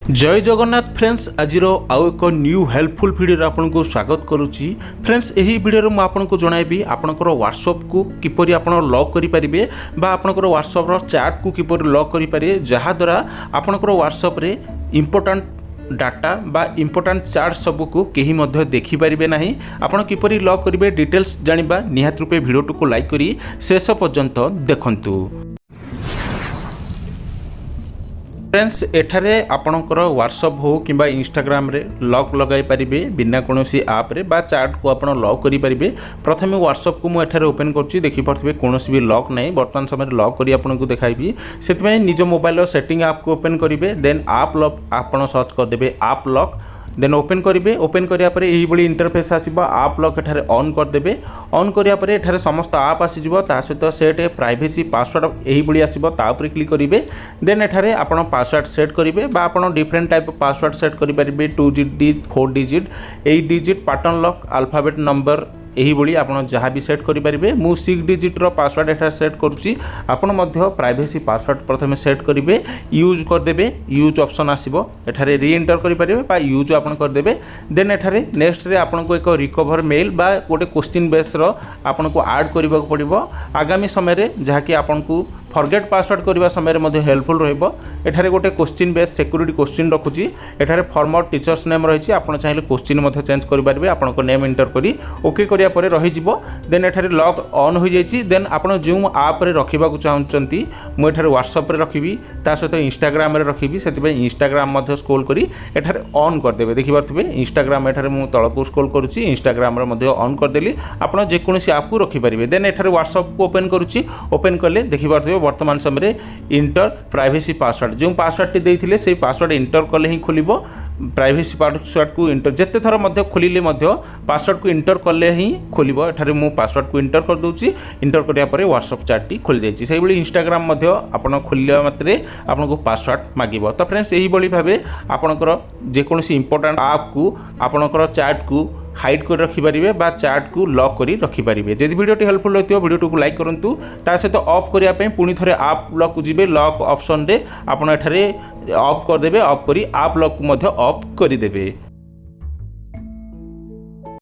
जय जगन्नाथ फ्रेंड्स आज आउ एक न्यू हेल्पफुल वीडियो आपन को स्वागत करुच्ची। फ्रेंड्स यही वीडियो में आपको जनइबी आपंकर व्हाट्सएप को किपरि आप लॉक करेंगे आपंकर व्हाट्सएप चैट को किपरि लॉक करेंगे जहाद्वारा आपंकर व्हाट्सएप रे इंपोर्टेंट डाटा बा इंपोर्टेंट चार्ट सबको कहीं मध्य देखिपारे ना आपड़ किपरि लॉक करेंगे डिटेल्स जानिबा निहात रूपे वीडियो को लाइक करी शेष पर्यंत देखंतु। फ्रेंड्स एठारे आपणकर व्हाट्सएप हो कि इंस्टाग्राम रे लॉक लगाई पारिबे बिना कोनोसी ऐप रे बा चैट को आपण लॉक करि पारिबे। प्रथमे व्हाट्सएप को मु एठारे ओपन करछि देखि परथिबे कोनोसी भी लॉक नै वर्तमान समय लॉक करी आपण को देखाइबी। सेतमे निज मोबाइल सेटिंग ऐप को ओपन करिवे देन ऐप लॉक आपण सर्च कर देबे ऐप लॉक देन ओपन करेंगे। ओपन करिया परे एही बड़ी इंटरफेस आसीबो ऐप लॉक एठारे ऑन कर देबे। ऑन करिया परे एठारे समस्त ऐप आसीजिवो ता सहित सेट प्राइवेसी पासवर्ड एही बड़ी आसीबो ता ऊपर क्लिक करिवे। देन एठारे आपण पासवर्ड सेट करिवे बा आपण डिफरेंट टाइप पासवर्ड सेट करि परिबे 2 digit 4 digit 8 digit pattern lock alphabet number यही भाई आप जहाँ भी सेट करेंगे। मु 6 डिजिट पासवर्ड एठार सेट करुच्ची आपण प्राइवेसी पासवर्ड प्रथम सेट करेंगे यूज करदे यूज ऑप्शन आसो एठारे री एंटर करेंगे यूज आप करदे। देन एठारे नेक्स्ट रे आपन को एक रिकवर मेल बा गोटे क्वेश्चन बेस आपन को ऐड करने पड़ो आगामी समय जहाँकि आपन को फॉरगेट पासवर्ड करने समय हेल्पफुल रहिबो। एठारे गोटे क्वेश्चन बेस सिक्यूरिटी क्वेश्चन रखुची एठारे फॉर्मर टीचर्स नेम रही आपन चाहिए क्वेश्चन मध्य चेंज करेंगे आपन को नेम एंटर करी ओके करिया परे रहिजिवो। देन एठारे लॉक ऑन हो जाइए। देन आपन जो ऐप रे रखिबा को चाहउचंती मु एठारे व्हाट्सएप रे रखिबी ता सहित इंस्टाग्राम रे रखिबी सेति इंस्टाग्राम मध्य स्क्रॉल करी एठारे ऑन कर देबे। देखि पारथिबे इंस्टाग्राम एठारे मु तळको स्क्रॉल करूची इंस्टाग्राम रे मध्य ऑन कर देली आपन जे कोनोसी ऐप को रखि परिबे। देन एठारे व्हाट्सएप को ओपन करूची ओपन करले देखि पारथिबे वर्तमान समय इंटर प्राइवेसी पासवर्ड जो पासवर्ड टी देइथिले से पासवर्ड इंटर कले ही खोलिबो। प्राइवेसी पासवर्ड को इंटर जिते थर मध्य खोलिले मध्य पासवर्ड को इंटर कले ही खोलिबो। एठारे मु पासवर्ड को इंटर कर दूची इंटर करिया परे व्हाट्सएप चैट टी खोल जाइछि। सेही बली इंस्टाग्राम मध्य आपण खोलिया मात्रे आपण को पासवर्ड मागिबो। तो फ्रेंड्स एही बली भाबे आपणकर जे कोनोसी इंपोर्टेंट ऐप को आपणकर चैट को हाइड कर रखिपारे बा चैट को लॉक करी रखिपारे। जदि वीडियोटी हेल्पफुल होती वीडियो को लाइक करूँ ता सहित ऑफ करने पुणी थे ऐप लॉक को जीवे लॉक ऑप्शन रे आपड़ एठारे ऑफ करदे ऑफ करी ऐप लॉक को ऑफ करदे।